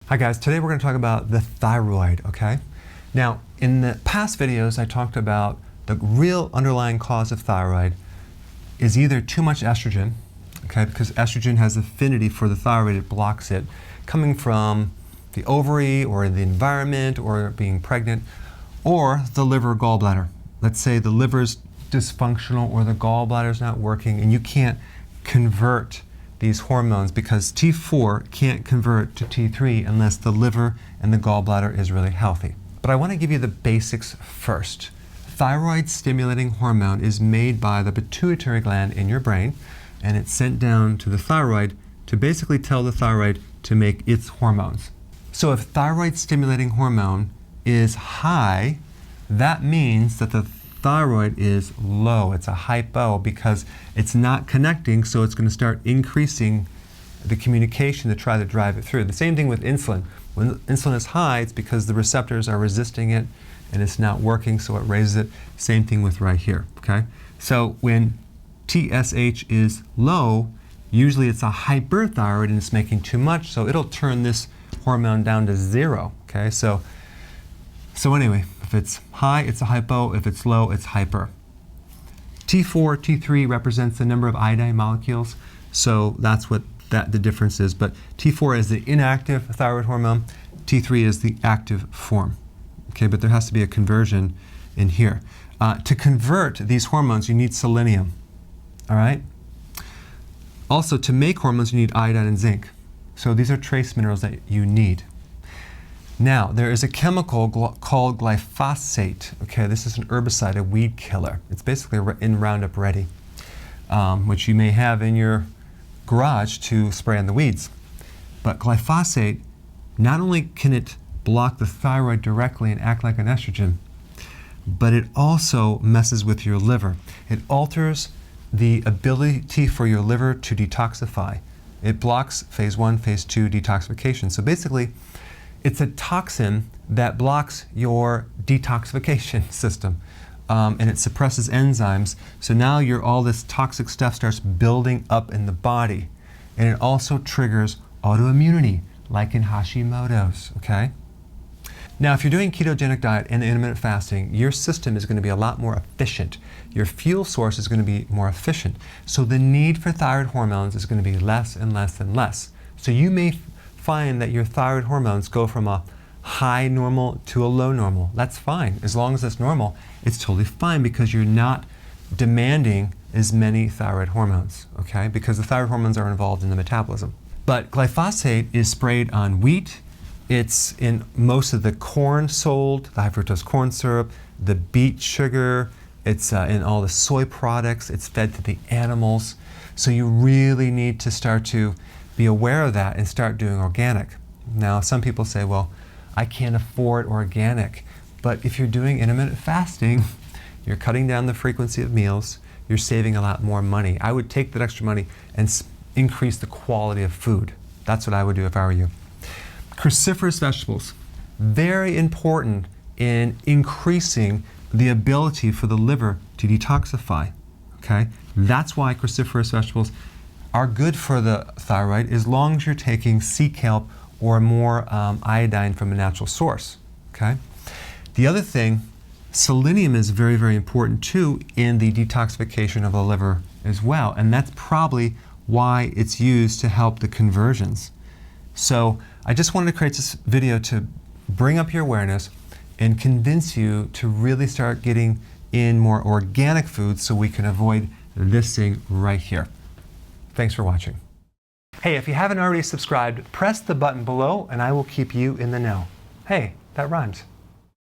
Hi guys, today we're going to talk about the thyroid, okay? Now, in the past videos I talked about the real underlying cause of thyroid is either too much estrogen, okay, because estrogen has affinity for the thyroid, it blocks it, coming from the ovary or the environment or being pregnant, or the liver or gallbladder. Let's say the liver's dysfunctional or the gallbladder's not working and you can't convert these hormones because T4 can't convert to T3 unless the liver and the gallbladder is really healthy. But I want to give you the basics first. Thyroid-stimulating hormone is made by the pituitary gland in your brain, and it's sent down to the thyroid to basically tell the thyroid to make its hormones. So if thyroid-stimulating hormone is high, that means that the thyroid is low. It's a hypo because it's not connecting, so it's going to start increasing the communication to try to drive it through. The same thing with insulin. When insulin is high, it's because the receptors are resisting it and it's not working, so it raises it. Same thing with right here, okay? So when TSH is low, usually it's a hyperthyroid and it's making too much, so it'll turn this hormone down to 0, okay? So anyway, if it's high, it's a hypo. If it's low, it's hyper. T4, T3 represents the number of iodine molecules, so that's what the difference is. But T4 is the inactive thyroid hormone. T3 is the active form. Okay, but there has to be a conversion in here. To convert these hormones, you need selenium. All right. Also, to make hormones, you need iodine and zinc. So these are trace minerals that you need. Now, there is a chemical called glyphosate. Okay, this is an herbicide, a weed killer. It's basically in Roundup Ready, which you may have in your garage to spray on the weeds. But glyphosate, not only can it block the thyroid directly and act like an estrogen, but it also messes with your liver. It alters the ability for your liver to detoxify. It blocks phase 1, phase 2 detoxification. So basically, it's a toxin that blocks your detoxification system, and it suppresses enzymes. So now all this toxic stuff starts building up in the body, and it also triggers autoimmunity, like in Hashimoto's, okay? Now, if you're doing ketogenic diet and intermittent fasting, your system is going to be a lot more efficient. Your fuel source is going to be more efficient. So the need for thyroid hormones is going to be less and less and less. So you may find that your thyroid hormones go from a high normal to a low normal. That's fine. As long as it's normal, it's totally fine because you're not demanding as many thyroid hormones, okay? Because the thyroid hormones are involved in the metabolism. But glyphosate is sprayed on wheat. It's in most of the corn sold, the high fructose corn syrup, the beet sugar. It's in all the soy products. It's fed to the animals. So you really need to start to be aware of that and start doing organic. Now, some people say, well, I can't afford organic. But if you're doing intermittent fasting, you're cutting down the frequency of meals, you're saving a lot more money. I would take that extra money and increase the quality of food. That's what I would do if I were you. Cruciferous vegetables, very important in increasing the ability for the liver to detoxify, okay? That's why cruciferous vegetables are good for the thyroid as long as you're taking sea kelp or more iodine from a natural source, okay? The other thing, selenium is very, very important too in the detoxification of the liver as well, and that's probably why it's used to help the conversions. So I just wanted to create this video to bring up your awareness and convince you to really start getting in more organic foods so we can avoid this thing right here. Thanks for watching. Hey, if you haven't already subscribed, press the button below and I will keep you in the know. Hey, that rhymes.